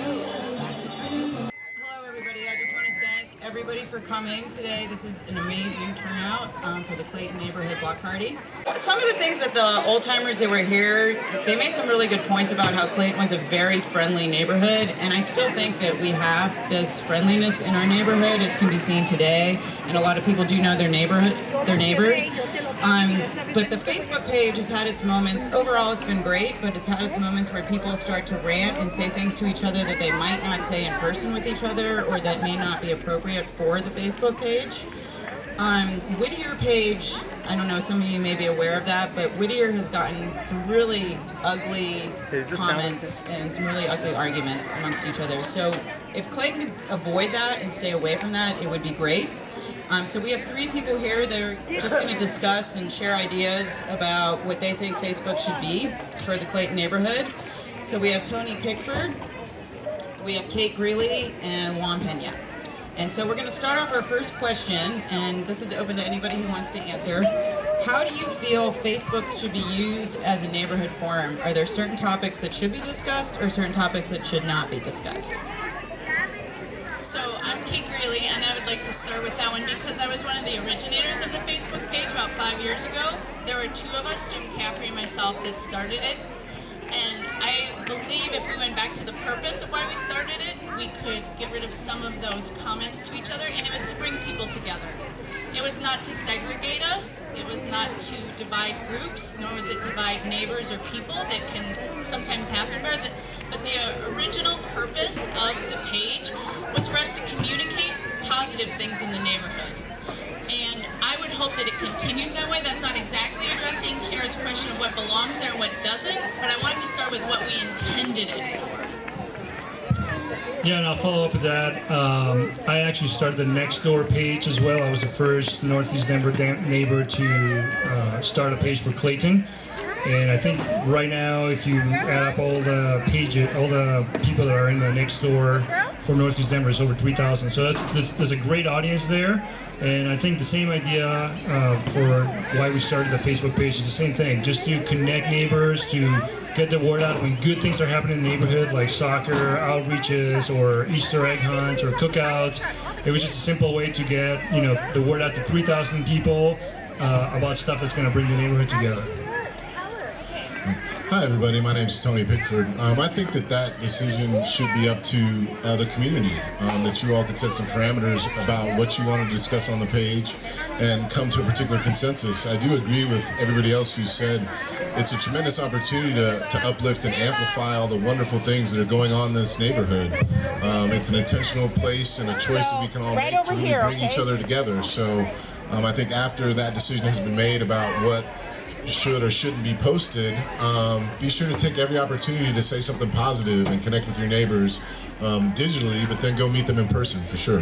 Hello, everybody. I just want to thank everybody for coming today. This is an amazing turnout for the Clayton Neighborhood Block Party. Some of the things that the old timers that were here, they made some really good points about how Clayton was a very friendly neighborhood, and I still think that we have this friendliness in our neighborhood, as can be seen today, and a lot of people do know their neighbors. But the Facebook page has had its moments. Overall, it's been great, but it's had its moments where people start to rant and say things to each other that they might not say in person with each other, or that may not be appropriate for the Facebook page. Whittier page, I don't know, some of you may be aware of that, but Whittier has gotten some really ugly comments and some really ugly arguments amongst each other. So if Clayton could avoid that and stay away from that, it would be great. So we have 3 people here that are just going to discuss and share ideas about what they think Facebook should be for the Clayton neighborhood. So we have Tony Pickford, we have Kate Greeley, and Juan Pena. And so we're going to start off our first question, and this is open to anybody who wants to answer. How do you feel Facebook should be used as a neighborhood forum? Are there certain topics that should be discussed or certain topics that should not be discussed? So I'm Kate Greeley, and I would like to start with that one because I was one of the originators of the Facebook page about 5 years ago. There were 2 of us, Jim Caffrey and myself, that started it. And I believe if we went back to the purpose of why we started it, we could get rid of some of those comments to each other, and it was to bring people together. It was not to segregate us, it was not to divide groups, nor was it divide neighbors or people that can sometimes happen. But the original purpose of the page was for us to communicate positive things in the neighborhood. And I would hope that it continues that way. That's not exactly addressing Kara's question of what belongs there and what doesn't, but I wanted to start with what we intended it for. Yeah, and I'll follow up with that. I actually started the Nextdoor page as well. I was the first Northeast Denver neighbor to start a page for Clayton. And I think right now, if you add up all the pages, all the people that are in the Nextdoor for Northeast Denver, it's over 3,000. So there's a great audience there. And I think the same idea for why we started the Facebook page is the same thing, just to connect neighbors, to get the word out when good things are happening in the neighborhood, like soccer, outreaches, or Easter egg hunts, or cookouts. It was just a simple way to get the word out to 3,000 people about stuff that's going to bring the neighborhood together. Hi everybody, my name is Tony Pickford. I think that decision should be up to the community, that you all could set some parameters about what you want to discuss on the page and come to a particular consensus. I do agree with everybody else who said it's a tremendous opportunity to uplift and amplify all the wonderful things that are going on in this neighborhood. It's an intentional place and a choice that we can all make to really bring each other together. So I think after that decision has been made about what should or shouldn't be posted, be sure to take every opportunity to say something positive and connect with your neighbors digitally, but then go meet them in person for sure.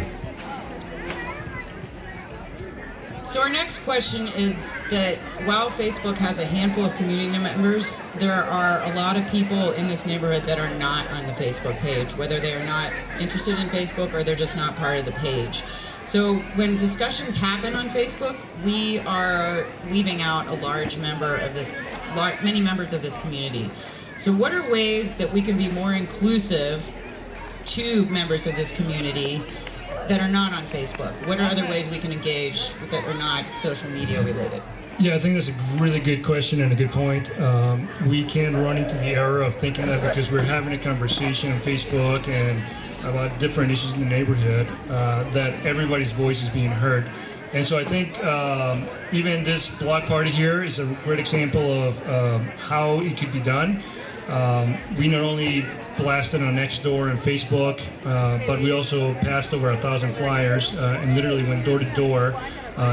So our next question is that while Facebook has a handful of community members, there are a lot of people in this neighborhood that are not on the Facebook page, whether they are not interested in Facebook or they're just not part of the page. So when discussions happen on Facebook, we are leaving out a many members of this community. So what are ways that we can be more inclusive to members of this community that are not on Facebook? What are other ways we can engage that are not social media related? Yeah, I think that's a really good question and a good point. We can run into the error of thinking that because we're having a conversation on Facebook and about different issues in the neighborhood, that everybody's voice is being heard. And so I think even this block party here is a great example of how it could be done. We not only blasted on Nextdoor and Facebook, but we also passed over 1,000 flyers and literally went door to door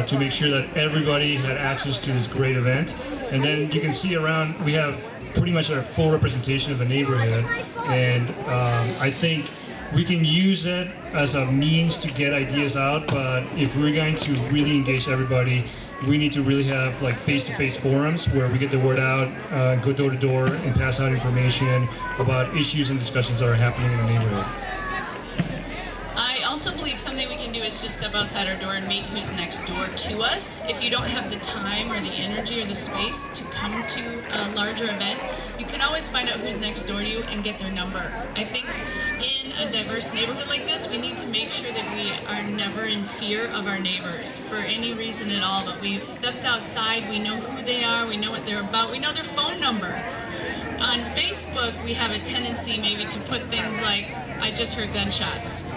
to make sure that everybody had access to this great event. And then you can see around, we have pretty much a full representation of the neighborhood. And I think we can use it as a means to get ideas out, but if we're going to really engage everybody, we need to really have like face-to-face forums where we get the word out, go door to door, and pass out information about issues and discussions that are happening in the neighborhood. I also believe something we can do is just step outside our door and meet who's next door to us. If you don't have the time or the energy or the space to come to a larger event, you can always find out who's next door to you and get their number. I think in a diverse neighborhood like this, we need to make sure that we are never in fear of our neighbors for any reason at all, but we've stepped outside, we know who they are, we know what they're about, we know their phone number. On Facebook, we have a tendency maybe to put things like, I just heard gunshots.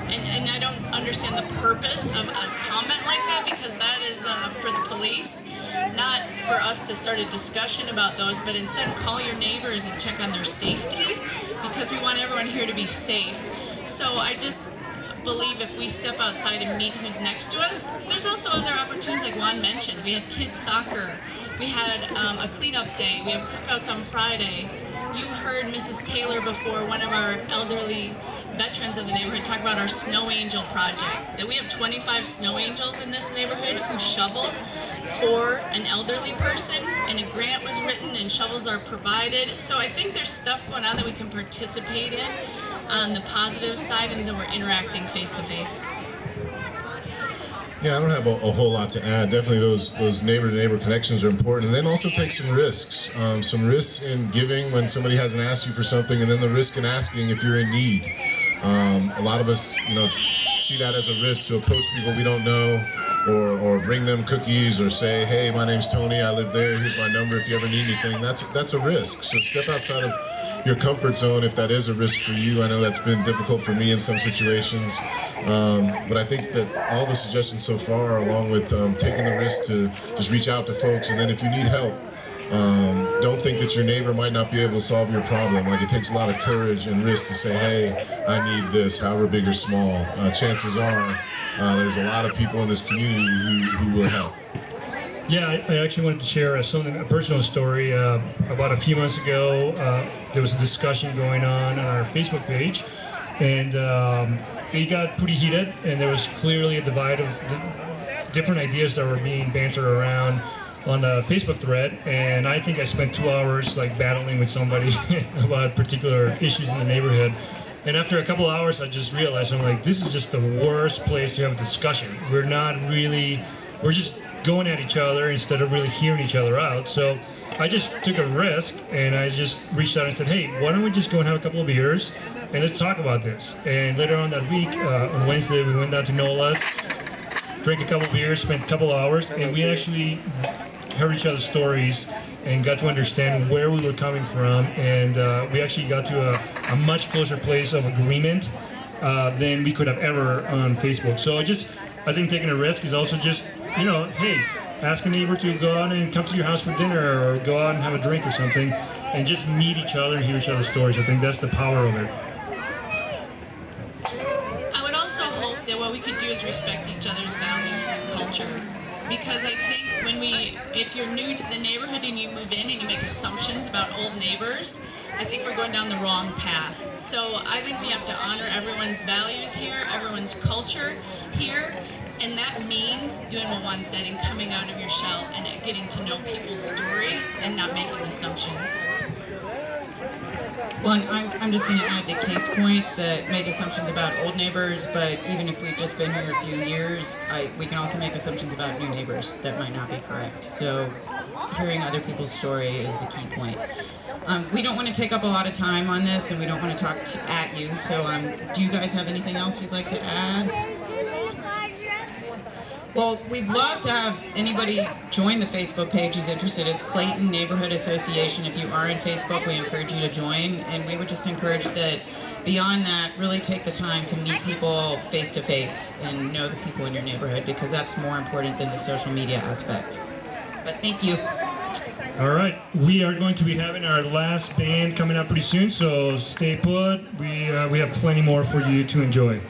And I don't understand the purpose of a comment like that, because that is for the police, not for us to start a discussion about those, but instead call your neighbors and check on their safety, because we want everyone here to be safe. So I just believe if we step outside and meet who's next to us, there's also other opportunities like Juan mentioned. We had kids soccer, we had a cleanup day, we have cookouts on Friday. You heard Mrs. Taylor before, one of our elderly veterans of the neighborhood, talk about our Snow Angel project, that we have 25 snow angels in this neighborhood who shovel for an elderly person, and a grant was written and shovels are provided. So I think there's stuff going on that we can participate in on the positive side, and then we're interacting face to face. Yeah, I don't have a whole lot to add. Definitely those neighbor-to-neighbor connections are important. And then also take some risks. Some risks in giving when somebody hasn't asked you for something, and then the risk in asking if you're in need. A lot of us, see that as a risk to approach people we don't know, or bring them cookies, or say, hey, my name's Tony, I live there, here's my number if you ever need anything. That's a risk. So step outside of your comfort zone if that is a risk for you. I know that's been difficult for me in some situations. But I think that all the suggestions so far, along with taking the risk to just reach out to folks, and then if you need help, don't think that your neighbor might not be able to solve your problem. Like, it takes a lot of courage and risk to say, hey, I need this, however big or small. Chances are there's a lot of people in this community who will help. Yeah, I actually wanted to share a personal story. About a few months ago, there was a discussion going on our Facebook page, and it got pretty heated, and there was clearly a divide of different ideas that were being bantered around on the Facebook thread. And I think I spent 2 hours battling with somebody about particular issues in the neighborhood. And after a couple of hours, I just realized, I'm like, this is just the worst place to have a discussion. We're just going at each other instead of really hearing each other out. So I just took a risk, and I just reached out and said, hey, why don't we just go and have a couple of beers and let's talk about this. And later on that week, on Wednesday, we went down to Nola's, drank a couple of beers, spent a couple of hours, and we actually heard each other's stories and got to understand where we were coming from, and we actually got to a much closer place of agreement than we could have ever on Facebook. So I think taking a risk is also just, hey, ask a neighbor to go out and come to your house for dinner, or go out and have a drink or something, and just meet each other and hear each other's stories. I think that's the power of it. I would also hope that what we could do is respect each other's values and culture. Because I think if you're new to the neighborhood and you move in and you make assumptions about old neighbors, I think we're going down the wrong path. So I think we have to honor everyone's values here, everyone's culture here, and that means doing what Juan said and coming out of your shell and getting to know people's stories and not making assumptions. Well, I'm just going to add to Kate's point that make assumptions about old neighbors, but even if we've just been here a few years, we can also make assumptions about new neighbors that might not be correct. So hearing other people's story is the key point. We don't want to take up a lot of time on this, and we don't want to talk at you, so do you guys have anything else you'd like to add? Well, we'd love to have anybody join the Facebook page who's interested. It's Clayton Neighborhood Association. If you are in Facebook, we encourage you to join. And we would just encourage that beyond that, really take the time to meet people face to face and know the people in your neighborhood, because that's more important than the social media aspect. But thank you. All right, we are going to be having our last band coming up pretty soon, so stay put. We have plenty more for you to enjoy.